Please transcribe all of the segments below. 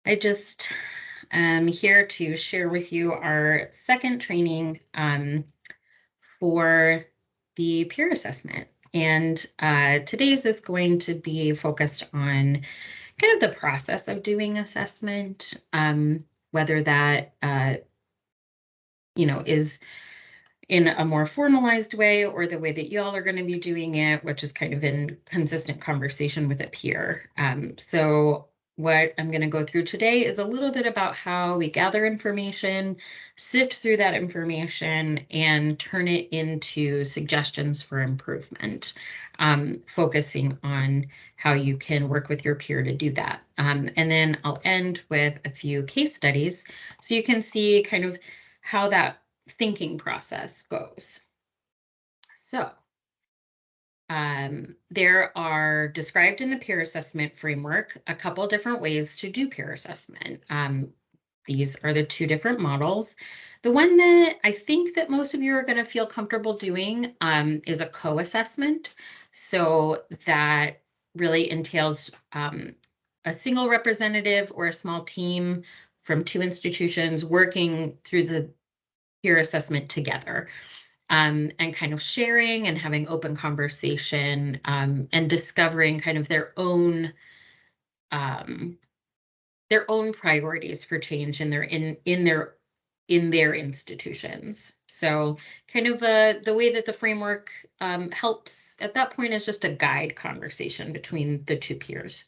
I just am here to share with you our second training for the peer assessment. And today's is going to be focused on kind of the process of doing assessment, whether that, is in a more formalized way or the way that y'all are going to be doing it, which is kind of in consistent conversation with a peer. So what I'm going to go through today is a little bit about how we gather information, sift through that information, and turn it into suggestions for improvement, focusing on how you can work with your peer to do that. And then I'll end with a few case studies so you can see kind of how that thinking process goes. So there are described in the peer assessment framework a couple different ways to do peer assessment. These are the two different models. The one that I think that most of you are going to feel comfortable doing is a co-assessment. So that really entails a single representative or a small team from two institutions working through the peer assessment together, and kind of sharing and having open conversation, and discovering kind of their own priorities for change in their institutions. So kind of the way that the framework helps at that point is just a guide conversation between the two peers.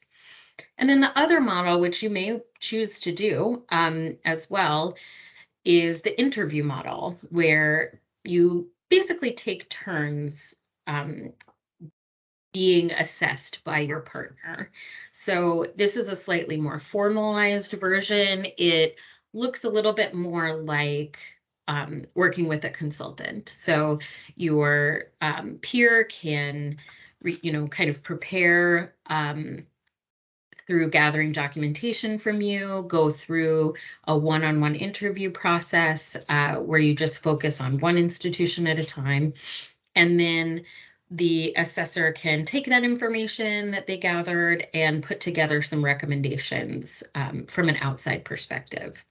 And then the other model, which you may choose to do as well, is the interview model, where you basically take turns being assessed by your partner. So this is a slightly more formalized version. It looks a little bit more like working with a consultant. So your peer can, kind of prepare through gathering documentation from you, go through a one-on-one interview process where you just focus on one institution at a time. And then the assessor can take that information that they gathered and put together some recommendations from an outside perspective.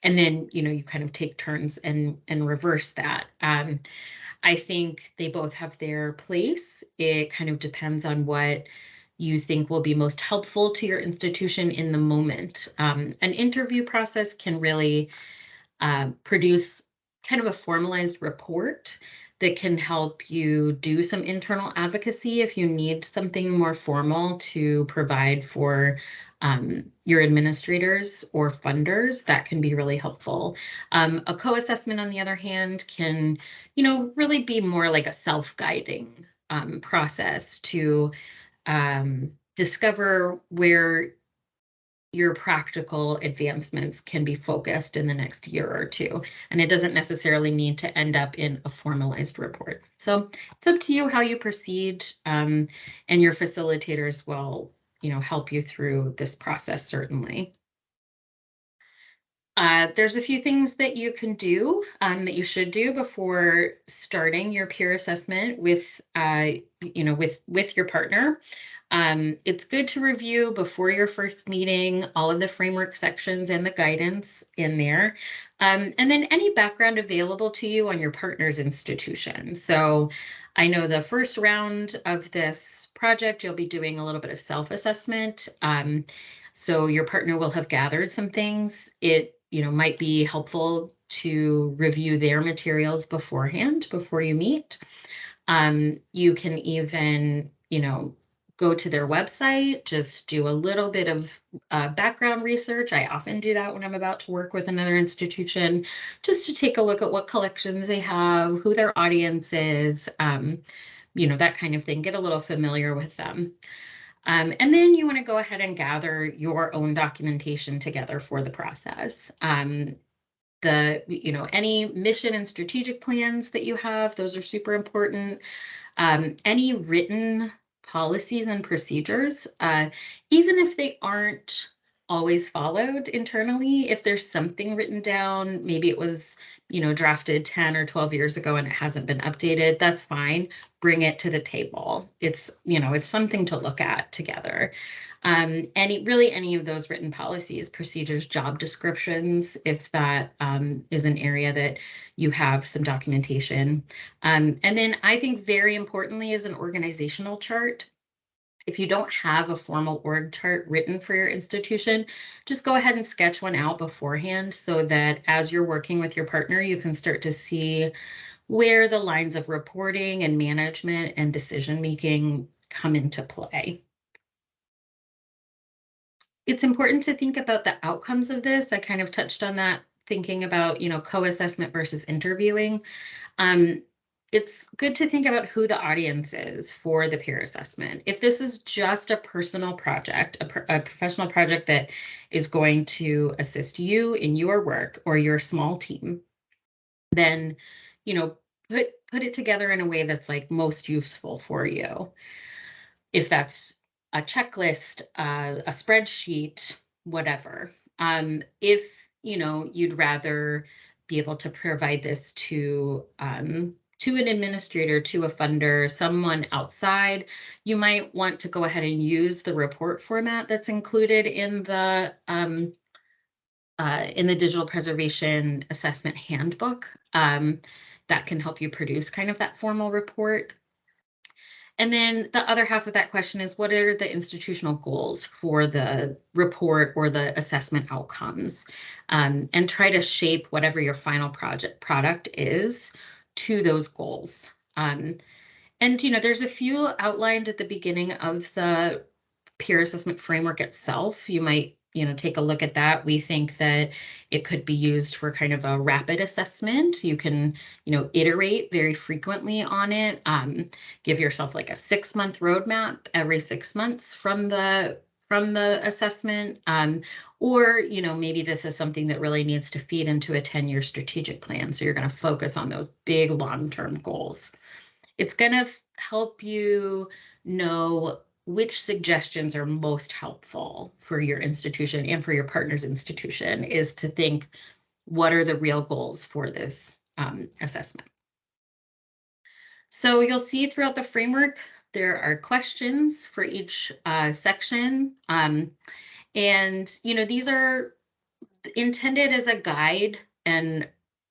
And then, you kind of take turns and reverse that. I think they both have their place. It kind of depends on what you think will be most helpful to your institution in the moment. An interview process can really produce kind of a formalized report that can help you do some internal advocacy if you need something more formal to provide for your administrators or funders. That can be really helpful. A co-assessment, on the other hand, can, really be more like a self-guiding process to discover where your practical advancements can be focused in the next year or two. And it doesn't necessarily need to end up in a formalized report. So it's up to you how you proceed, and your facilitators will, help you through this process, certainly. There's a few things that you can do, that you should do before starting your peer assessment with, with your partner. It's good to review before your first meeting all of the framework sections and the guidance in there, and then any background available to you on your partner's institution. So I know the first round of this project, you'll be doing a little bit of self-assessment. So your partner will have gathered some things. It, might be helpful to review their materials beforehand, before you meet. You can even, go to their website, just do a little bit of background research. I often do that when I'm about to work with another institution, just to take a look at what collections they have, who their audience is, that kind of thing. Get a little familiar with them. And then you want to go ahead and gather your own documentation together for the process. Any mission and strategic plans that you have, those are super important. Any written policies and procedures, even if they aren't always followed internally. If there's something written down, maybe it was, drafted 10 or 12 years ago and it hasn't been updated, that's fine. Bring it to the table. It's something to look at together. Any of those written policies, procedures, job descriptions, if that is an area that you have some documentation. And then I think very importantly is an organizational chart. If you don't have a formal org chart written for your institution, just go ahead and sketch one out beforehand so that as you're working with your partner, you can start to see where the lines of reporting and management and decision-making come into play. It's important to think about the outcomes of this. I kind of touched on that, thinking about, co-assessment versus interviewing. It's good to think about who the audience is for the peer assessment. If this is just a personal project, a professional project that is going to assist you in your work or your small team, then, put it together in a way that's like most useful for you. If that's a checklist, a spreadsheet, whatever. If you'd rather be able to provide this to an administrator, to a funder, someone outside, you might want to go ahead and use the report format that's included in the digital preservation assessment handbook. That can help you produce kind of that formal report. And then the other half of that question is, what are the institutional goals for the report or the assessment outcomes? And try to shape whatever your final product is to those goals. And, there's a few outlined at the beginning of the peer assessment framework itself. You might, take a look at that. We think that it could be used for kind of a rapid assessment. You can, iterate very frequently on it. Give yourself like a 6-month roadmap every 6 months from the assessment. Or, maybe this is something that really needs to feed into a 10-year strategic plan. So you're going to focus on those big long-term goals. It's going to help you know which suggestions are most helpful for your institution and for your partner's institution, is to think, what are the real goals for this assessment? So you'll see throughout the framework, there are questions for each section. And, these are intended as a guide and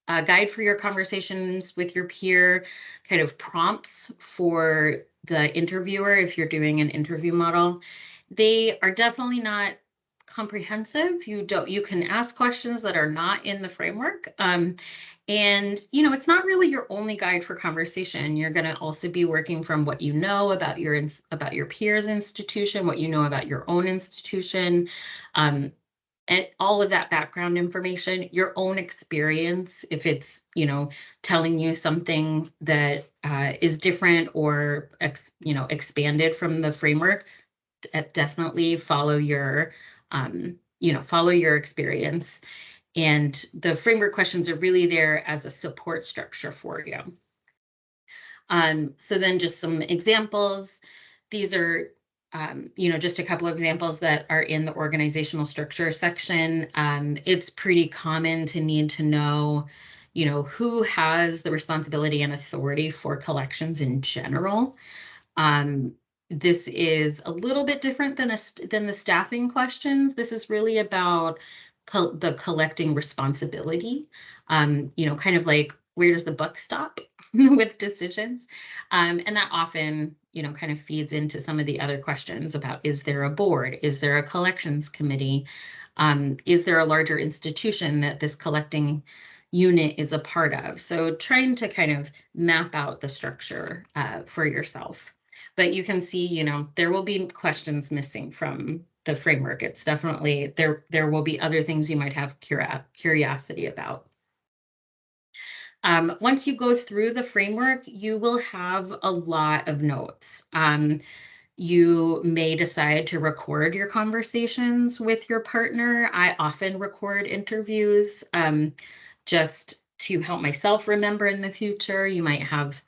a guide for your conversations with your peer, kind of prompts for the interviewer if you're doing an interview model. They are definitely not comprehensive. You can ask questions that are not in the framework. And it's not really your only guide for conversation. You're going to also be working from what you know about your peers' institution, what you know about your own institution, and all of that background information, your own experience, if it's, telling you something that is different or, expanded from the framework, definitely follow your experience. And the framework questions are really there as a support structure for you. So then just some examples. These are just a couple of examples that are in the organizational structure section. It's pretty common to need to know, who has the responsibility and authority for collections in general. This is a little bit different than the staffing questions. This is really about the collecting responsibility. Kind of like, where does the buck stop with decisions? And that often, kind of feeds into some of the other questions about, is there a board? Is there a collections committee? Is there a larger institution that this collecting unit is a part of? So trying to kind of map out the structure for yourself. But you can see, there will be questions missing from the framework. It's definitely, there will be other things you might have curiosity about. Once you go through the framework, you will have a lot of notes. You may decide to record your conversations with your partner. I often record interviews just to help myself remember in the future. You might have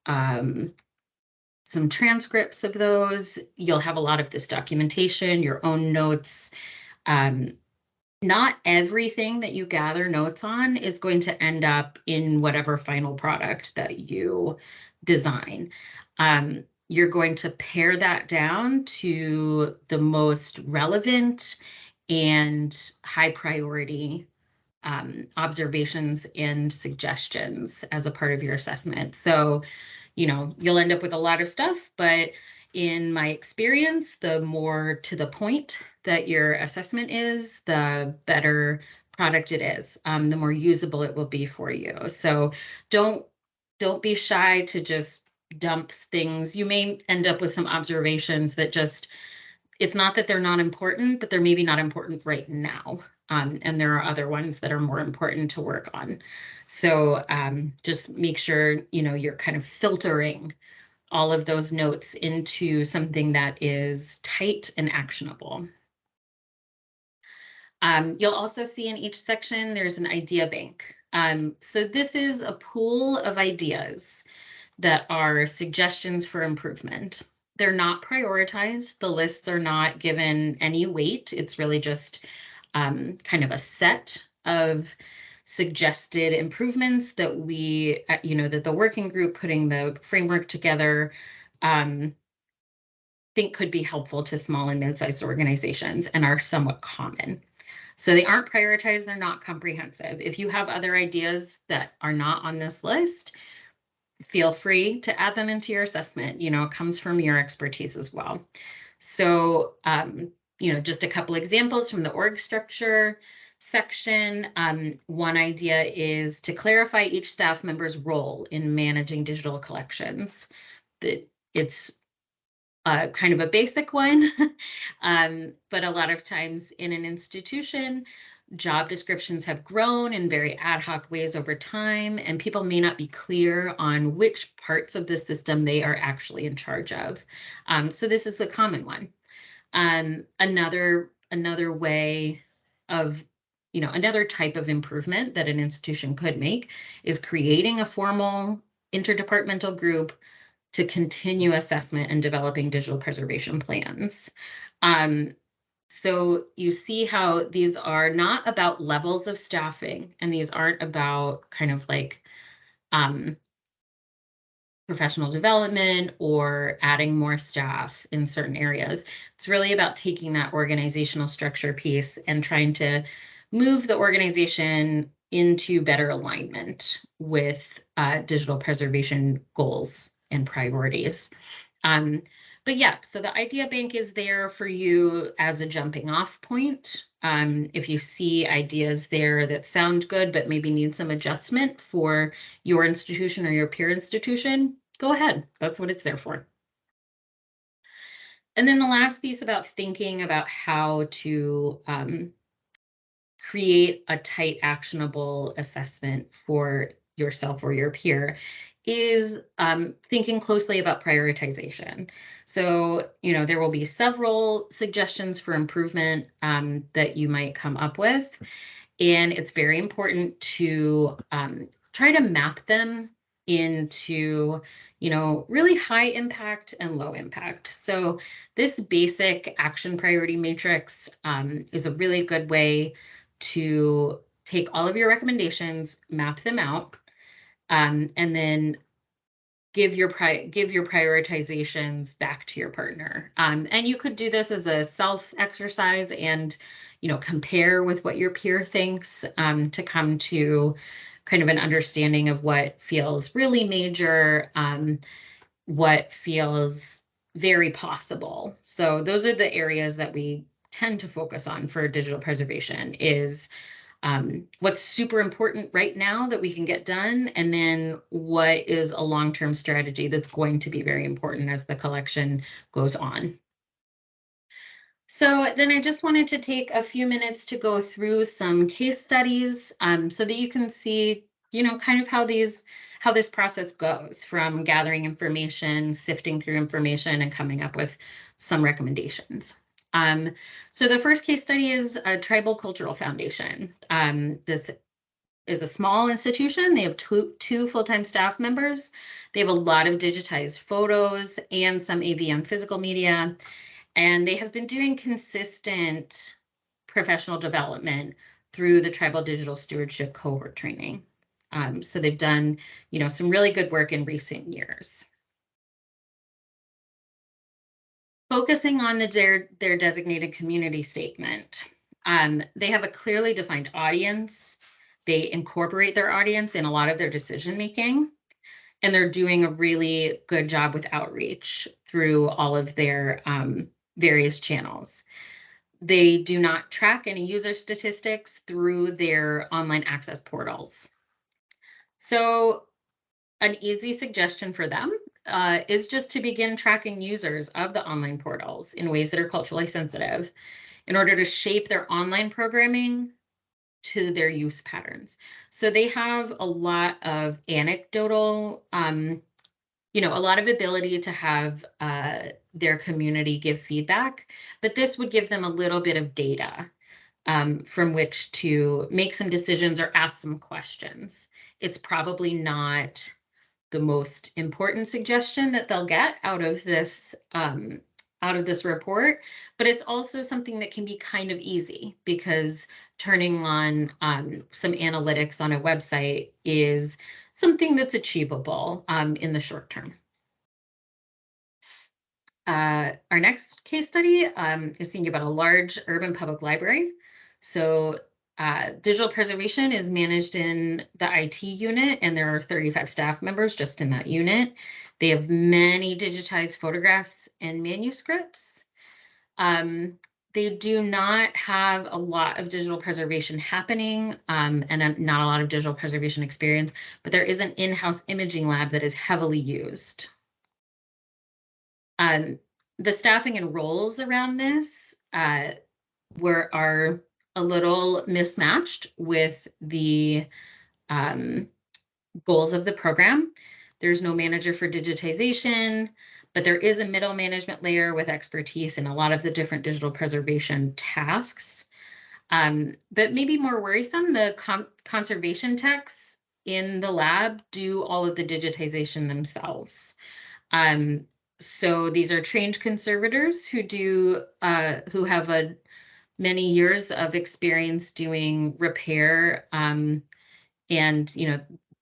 some transcripts of those. You'll have a lot of this documentation, your own notes. Not everything that you gather notes on is going to end up in whatever final product that you design. You're going to pare that down to the most relevant and high priority observations and suggestions as a part of your assessment. So, you'll end up with a lot of stuff, but in my experience, the more to the point that your assessment is, the better product it is, the more usable it will be for you. So don't be shy to just dump things. You may end up with some observations that just, it's not that they're not important, but they're maybe not important right now. And there are other ones that are more important to work on. So just make sure, you're kind of filtering all of those notes into something that is tight and actionable. You'll also see in each section, there's an idea bank. So this is a pool of ideas that are suggestions for improvement. They're not prioritized. The lists are not given any weight. It's really just kind of a set of suggested improvements that we, that the working group putting the framework together think could be helpful to small and mid-sized organizations and are somewhat common. So they aren't prioritized, they're not comprehensive. If you have other ideas that are not on this list, feel free to add them into your assessment. It comes from your expertise as well. So, just a couple examples from the org structure section. One idea is to clarify each staff member's role in managing digital collections. It's kind of a basic one, but a lot of times in an institution, job descriptions have grown in very ad hoc ways over time, and people may not be clear on which parts of the system they are actually in charge of. So this is a common one. Another way of, another type of improvement that an institution could make is creating a formal interdepartmental group to continue assessment and developing digital preservation plans. So you see how these are not about levels of staffing, and these aren't about kind of like professional development or adding more staff in certain areas. It's really about taking that organizational structure piece and trying to move the organization into better alignment with digital preservation goals and priorities. But yeah, so the idea bank is there for you as a jumping off point. If you see ideas there that sound good, but maybe need some adjustment for your institution or your peer institution, go ahead. That's what it's there for. And then the last piece about thinking about how to create a tight, actionable assessment for yourself or your peer is thinking closely about prioritization. So, there will be several suggestions for improvement that you might come up with. And it's very important to try to map them into, really high impact and low impact. So this basic action priority matrix is a really good way to take all of your recommendations, map them out, and then give your prioritizations back to your partner. And you could do this as a self exercise and, compare with what your peer thinks to come to kind of an understanding of what feels really major, what feels very possible. So those are the areas that we tend to focus on for digital preservation is what's super important right now that we can get done, and then what is a long-term strategy that's going to be very important as the collection goes on. So then I just wanted to take a few minutes to go through some case studies so that you can see, kind of how this process goes from gathering information, sifting through information, and coming up with some recommendations. So the first case study is a Tribal Cultural Foundation. This is a small institution. They have two full-time staff members. They have a lot of digitized photos and some AV and physical media. And they have been doing consistent professional development through the Tribal Digital Stewardship Cohort Training. So they've done, some really good work in recent years. Focusing on their designated community statement. They have a clearly defined audience. They incorporate their audience in a lot of their decision making, and they're doing a really good job with outreach through all of their various channels. They do not track any user statistics through their online access portals. So an easy suggestion for them is just to begin tracking users of the online portals in ways that are culturally sensitive in order to shape their online programming to their use patterns. So they have a lot of anecdotal, a lot of ability to have their community give feedback, but this would give them a little bit of data from which to make some decisions or ask some questions. It's probably not the most important suggestion that they'll get out of this report, but it's also something that can be kind of easy because turning on some analytics on a website is something that's achievable in the short term. Our next case study is thinking about a large urban public library. So digital preservation is managed in the IT unit, and there are 35 staff members just in that unit. They have many digitized photographs and manuscripts. They do not have a lot of digital preservation happening and not a lot of digital preservation experience, but there is an in-house imaging lab that is heavily used. The staffing and roles around this are a little mismatched with the goals of the program. There's no manager for digitization, but there is a middle management layer with expertise in a lot of the different digital preservation tasks. But maybe more worrisome, the conservation techs in the lab do all of the digitization themselves. So these are trained conservators who have many years of experience doing repair and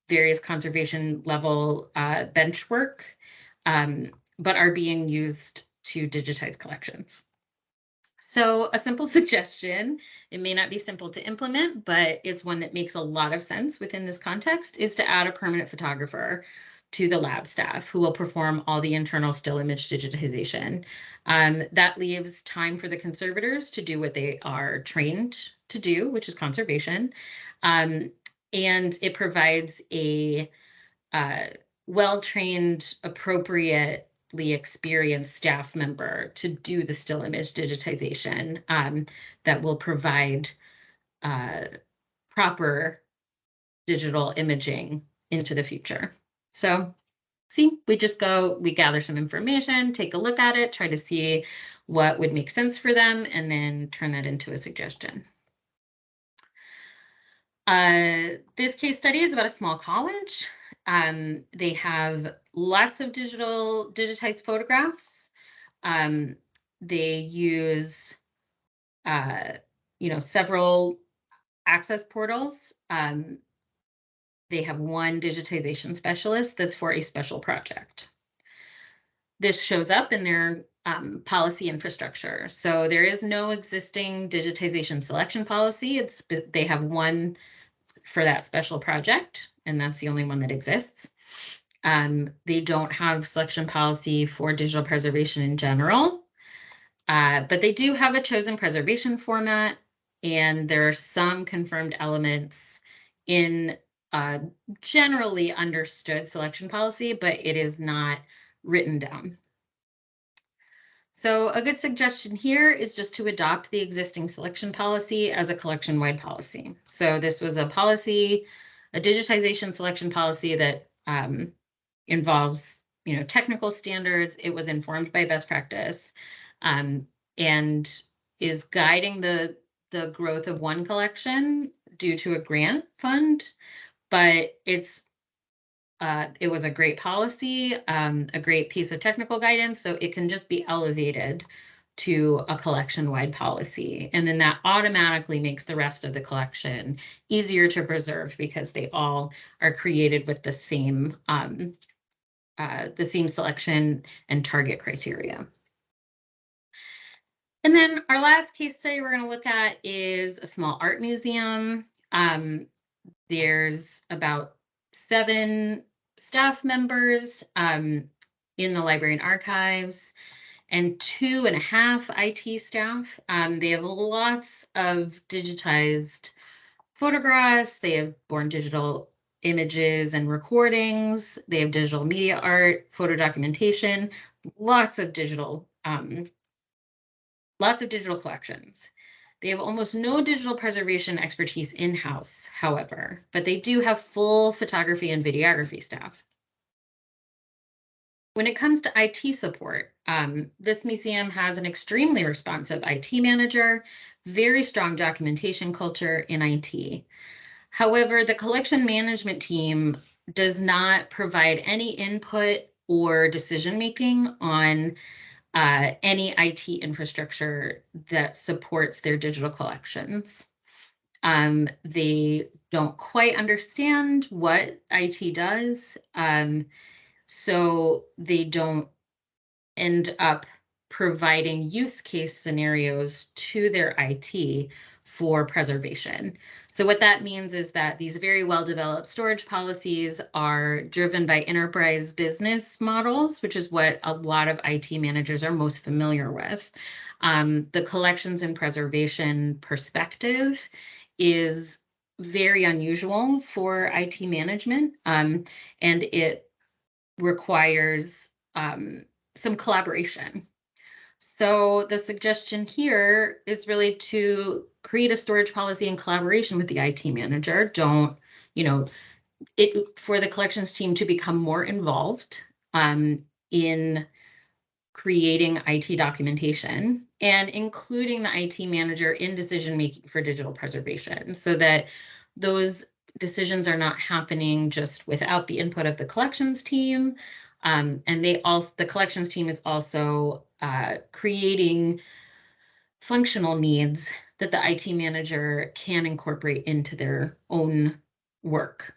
various conservation level bench work, but are being used to digitize collections. So a simple suggestion, it may not be simple to implement, but it's one that makes a lot of sense within this context, is to add a permanent photographer to the lab staff who will perform all the internal still image digitization. That leaves time for the conservators to do what they are trained to do, which is conservation. And it provides a well-trained, appropriately experienced staff member to do the still image digitization that will provide proper digital imaging into the future. So see, we gather some information, take a look at it, try to see what would make sense for them, and then turn that into a suggestion. This case study is about a small college. They have lots of digitized photographs. They use, several access portals. They have one digitization specialist that's for a special project. This shows up in their policy infrastructure. So there is no existing digitization selection policy. They have one for that special project, and that's the only one that exists. They don't have selection policy for digital preservation in general, but they do have a chosen preservation format, and there are some confirmed elements in generally understood selection policy, but it is not written down. So a good suggestion here is just to adopt the existing selection policy as a collection-wide policy. So this was a digitization selection policy that involves, technical standards. It was informed by best practice and is guiding the growth of one collection due to a grant fund, but it was a great policy, a great piece of technical guidance, so it can just be elevated to a collection-wide policy. And then that automatically makes the rest of the collection easier to preserve because they all are created with the same selection and target criteria. And then our last case study we're going to look at is a small art museum. There's about 7 staff members in the library and archives and 2.5 IT staff. They have lots of digitized photographs. They have born digital images and recordings. They have digital media art, photo documentation, lots of digital collections. They have almost no digital preservation expertise in-house, however, but they do have full photography and videography staff. When it comes to IT support, this museum has an extremely responsive IT manager, very strong documentation culture in IT. However, the collection management team does not provide any input or decision-making on any IT infrastructure that supports their digital collections. They don't quite understand what IT does, so they don't end up providing use case scenarios to their IT for preservation. So what that means is that these very well-developed storage policies are driven by enterprise business models, which is what a lot of IT managers are most familiar with. The collections and preservation perspective is very unusual for IT management, and it requires some collaboration. So the suggestion here is really to create a storage policy in collaboration with the IT manager. Don't, for the collections team to become more involved in creating IT documentation and including the IT manager in decision-making for digital preservation so that those decisions are not happening just without the input of the collections team. And the collections team is also creating functional needs that the IT manager can incorporate into their own work.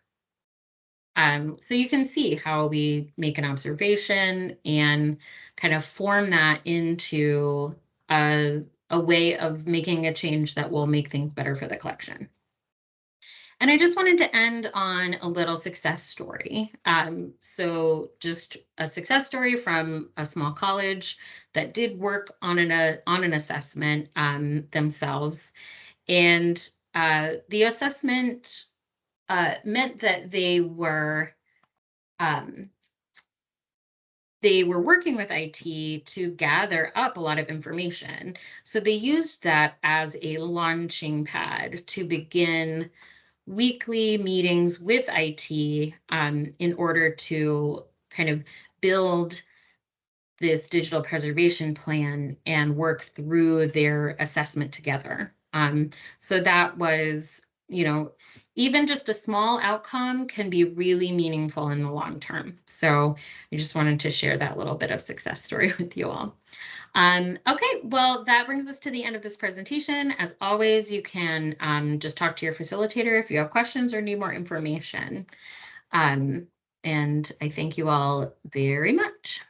So you can see how we make an observation and kind of form that into a way of making a change that will make things better for the collection. And I just wanted to end on a little success story. So just a success story from a small college that did work on an assessment themselves. And the assessment meant that they were working with IT to gather up a lot of information. So they used that as a launching pad to begin weekly meetings with IT in order to kind of build this digital preservation plan and work through their assessment together. So that was, even just a small outcome can be really meaningful in the long term. So I just wanted to share that little bit of success story with you all. Okay, well, that brings us to the end of this presentation. As always, you can just talk to your facilitator if you have questions or need more information. And I thank you all very much.